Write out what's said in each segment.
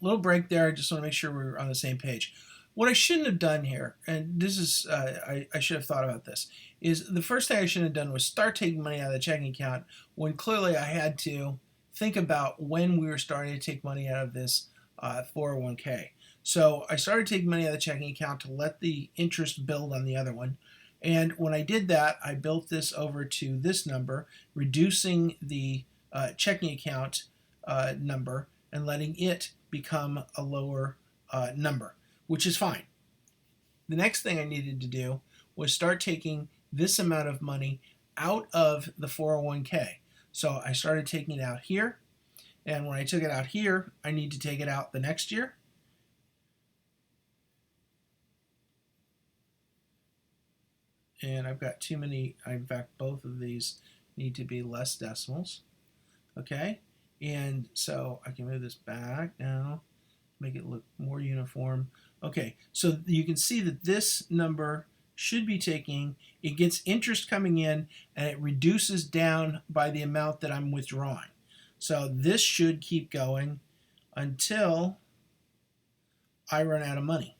little break there. I just want to make sure we're on the same page. What I shouldn't have done here, and this is, I should have thought about this, is the first thing I should have done was start taking money out of the checking account when clearly I had to think about when we were starting to take money out of this 401k. So I started taking money out of the checking account to let the interest build on the other one. And when I did that, I built this over to this number, reducing the checking account number and letting it become a lower number, which is fine. The next thing I needed to do was start taking this amount of money out of the 401k. So I started taking it out here, and when I took it out here, I need to take it out the next year. And I've got too many, in fact, both of these need to be less decimals. Okay, and so I can move this back now, make it look more uniform. Okay, so you can see that this number should be taking, it gets interest coming in and it reduces down by the amount that I'm withdrawing. So this should keep going until I run out of money.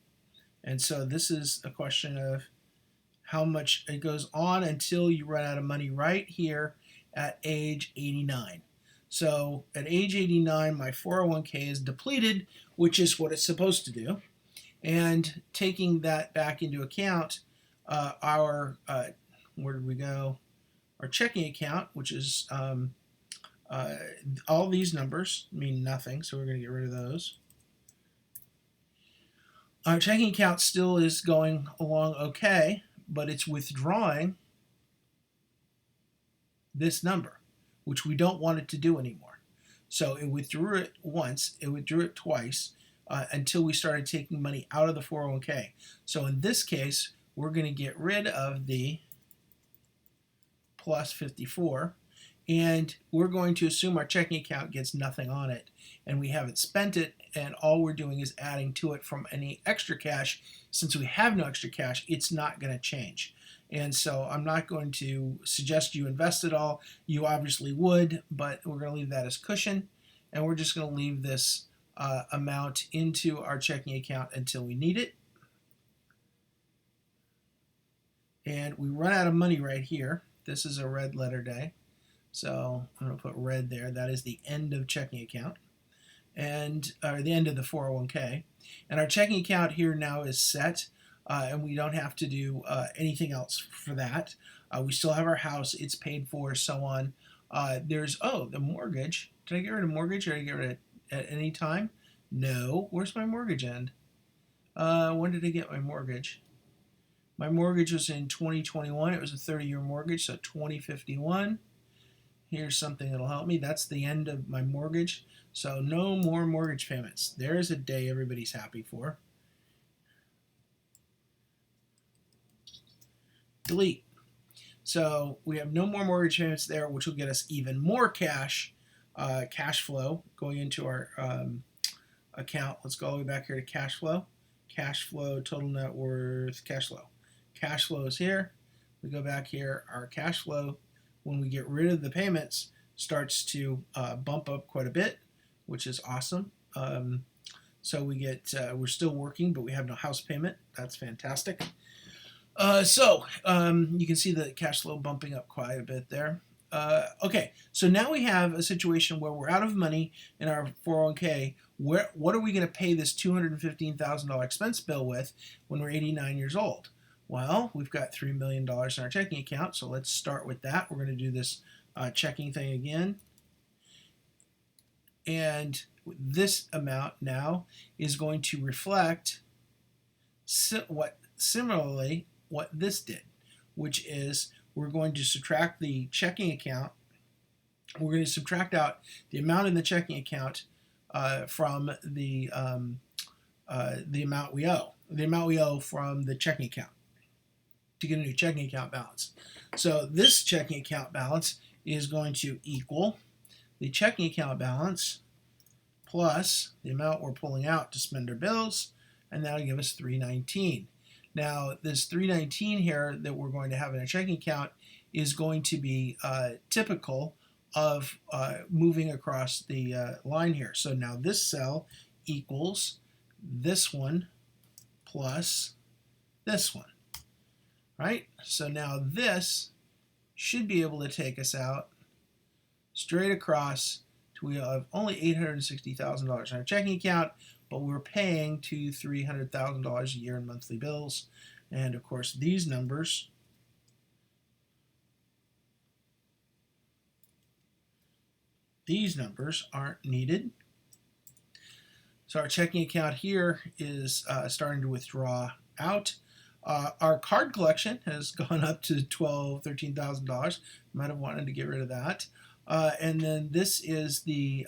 And so this is a question of how much it goes on until you run out of money right here at age 89. So at age 89, my 401k is depleted, which is what it's supposed to do. And taking that back into account, our, where did we go? Our checking account, which is all these numbers mean nothing, so we're going to get rid of those. Our checking account still is going along okay, but it's withdrawing this number, which we don't want it to do anymore. So it withdrew it once, it withdrew it twice, until we started taking money out of the 401k. So in this case, we're going to get rid of the plus 54, and we're going to assume our checking account gets nothing on it, and we haven't spent it, and all we're doing is adding to it from any extra cash. Since we have no extra cash, it's not going to change. And so I'm not going to suggest you invest it all. You obviously would, but we're going to leave that as cushion, and we're just going to leave this amount into our checking account until we need it. And we run out of money right here. This is a red letter day, so I'm going to put red there. That is the end of checking account, and the end of the 401k. And our checking account here now is set, and we don't have to do anything else for that. We still have our house, it's paid for, so on. There's, the mortgage. Did I get rid of mortgage, or did I get rid of it at any time? No. Where's my mortgage end? When did I get my mortgage? My mortgage was in 2021. It was a 30-year mortgage, so 2051. Here's something that'll help me. That's the end of my mortgage. So no more mortgage payments. There's a day everybody's happy for. Delete. So we have no more mortgage payments there, which will get us even more cash flow going into our account. Let's go all the way back here to cash flow. Cash flow, total net worth, cash flow. Cash flow is here. We go back here. Our cash flow, when we get rid of the payments, starts to bump up quite a bit, which is awesome. So we get, we're still working, but we have no house payment. That's fantastic. So you can see the cash flow bumping up quite a bit there. Okay, so now we have a situation where we're out of money in our 401k. What are we going to pay this $215,000 expense bill with when we're 89 years old? Well, we've got $3 million in our checking account, so let's start with that. We're going to do this checking thing again. And this amount now is going to reflect similarly what this did, which is we're going to subtract the checking account. We're going to subtract out the amount in the checking account from the amount we owe. The amount we owe from the checking account to get a new checking account balance. So this checking account balance is going to equal the checking account balance plus the amount we're pulling out to spend our bills, and that'll give us $319. Now, this $319 here that we're going to have in a checking account is going to be typical of moving across the line here. So now this cell equals this one plus this one, right? So now this should be able to take us out straight across to, we have only $860,000 in our checking account, but we're paying to $300,000 a year in monthly bills. And of course, these numbers aren't needed. So our checking account here is starting to withdraw out. Our card collection has gone up to $12,000, $13,000. Might have wanted to get rid of that. And then this is the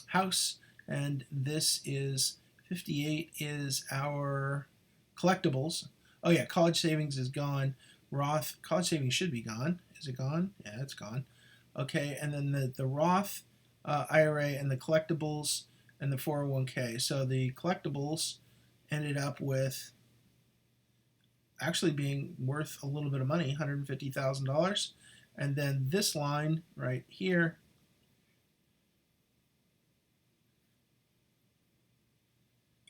house, and this is 58 is our collectibles. Oh yeah, college savings is gone. Roth college savings should be gone. Is it gone? Yeah, it's gone. Okay, and then the Roth IRA and the collectibles and the 401k. So the collectibles ended up with actually being worth a little bit of money, $150,000. And then this line right here,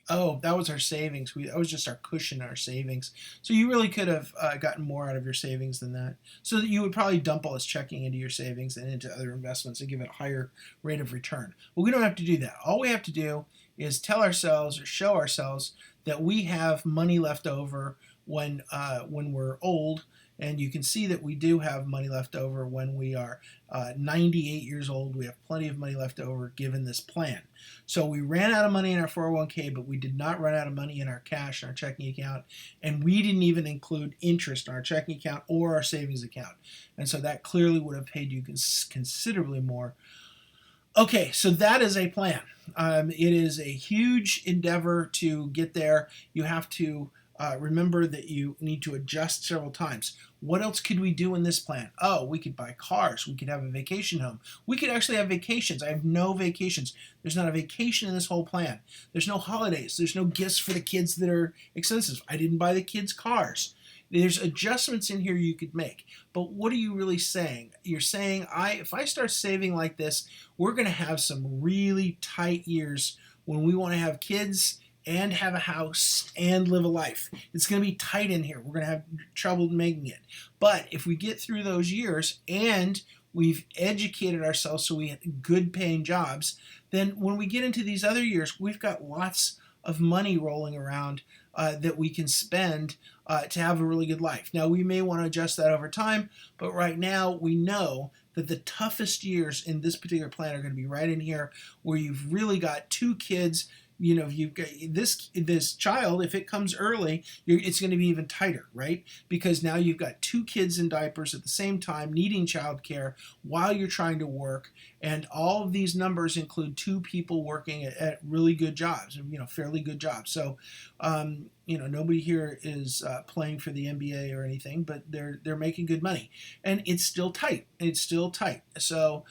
oh, that was our savings. That was just our cushion, our savings. So you really could have gotten more out of your savings than that. So that you would probably dump all this checking into your savings and into other investments and give it a higher rate of return. But we don't have to do that. All we have to do is tell ourselves or show ourselves that we have money left over when we're old. And you can see that we do have money left over when we are 98 years old. We have plenty of money left over given this plan. So we ran out of money in our 401k, but we did not run out of money in our cash, in our checking account. And we didn't even include interest in our checking account or our savings account. And so that clearly would have paid you considerably more. Okay, so that is a plan. It is a huge endeavor to get there. You have to remember that you need to adjust several times. What else could we do in this plan? Oh, we could buy cars. We could have a vacation home. We could actually have vacations. I have no vacations. There's not a vacation in this whole plan. There's no holidays. There's no gifts for the kids that are expensive. I didn't buy the kids cars. There's adjustments in here you could make. But what are you really saying? You're saying, if I start saving like this, we're going to have some really tight years when we want to have kids and have a house and live a life. It's going to be tight in here. We're going to have trouble making it. But if we get through those years and we've educated ourselves so we have good paying jobs, then when we get into these other years, we've got lots of money rolling around that we can spend to have a really good life. Now, we may want to adjust that over time, but right now we know that the toughest years in this particular plan are going to be right in here where you've really got two kids. You know, you've got this child, if it comes early, it's going to be even tighter, right? Because now you've got two kids in diapers at the same time needing childcare while you're trying to work. And all of these numbers include two people working at really good jobs, fairly good jobs. So, nobody here is playing for the NBA or anything, but they're making good money. And it's still tight. So,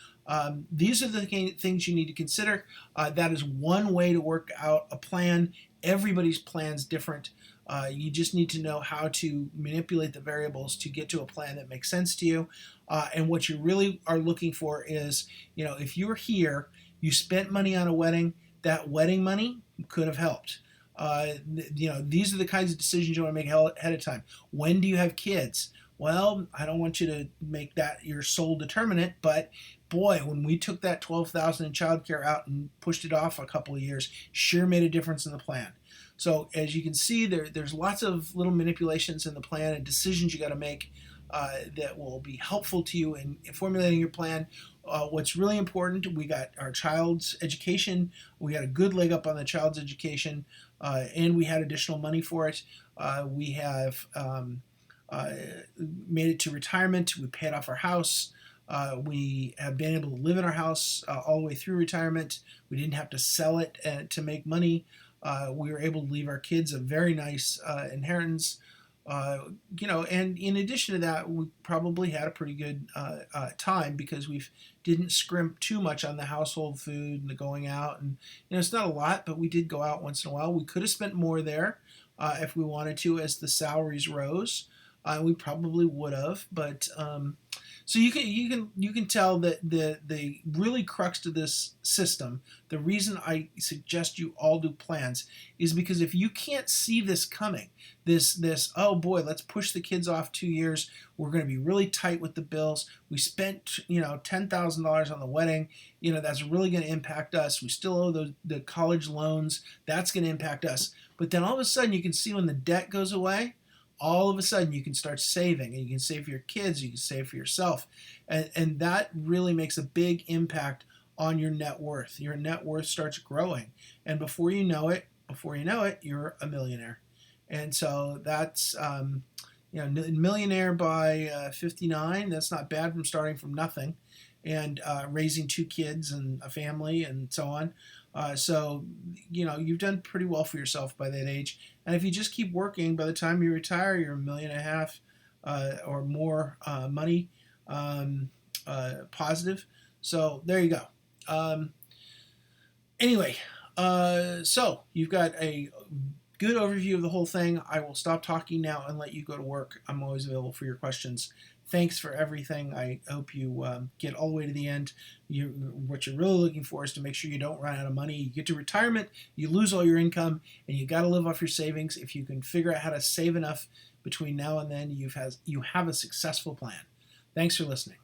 these are the things you need to consider. That is one way to work out a plan. Everybody's plan's different. You just need to know how to manipulate the variables to get to a plan that makes sense to you. And what you really are looking for is, if you're here, you spent money on a wedding, that wedding money could have helped. These are the kinds of decisions you want to make ahead of time. When do you have kids? Well, I don't want you to make that your sole determinant, but boy, when we took that $12,000 in childcare out and pushed it off a couple of years, sure made a difference in the plan. So as you can see, there's lots of little manipulations in the plan and decisions you got to make that will be helpful to you in formulating your plan. What's really important, we got our child's education. We got a good leg up on the child's education, and we had additional money for it. We have made it to retirement. We paid off our house. We have been able to live in our house all the way through retirement. We didn't have to sell it to make money. We were able to leave our kids a very nice inheritance. And in addition to that, we probably had a pretty good time because we didn't scrimp too much on the household food and the going out. And it's not a lot, but we did go out once in a while. We could have spent more there if we wanted to as the salaries rose. We probably would have, but so you can tell that the really crux to this system, the reason I suggest you all do plans, is because if you can't see this coming, this oh boy, let's push the kids off 2 years. We're going to be really tight with the bills. We spent $10,000 on the wedding. That's really going to impact us. We still owe the college loans. That's going to impact us. But then all of a sudden you can see when the debt goes away, all of a sudden you can start saving, and you can save for your kids, you can save for yourself, and that really makes a big impact on your net worth. Your net worth starts growing, and before you know it, you're a millionaire. And so that's millionaire by 59. That's not bad from starting from nothing, and raising two kids and a family and so on. So you've done pretty well for yourself by that age. And if you just keep working, by the time you retire, you're $1.5 million or more money positive. So there you go. Anyway, so you've got a good overview of the whole thing. I will stop talking now and let you go to work. I'm always available for your questions. Thanks for everything. I hope you get all the way to the end. What you're really looking for is to make sure you don't run out of money. You get to retirement, you lose all your income, and you got to live off your savings. If you can figure out how to save enough between now and then, you have a successful plan. Thanks for listening.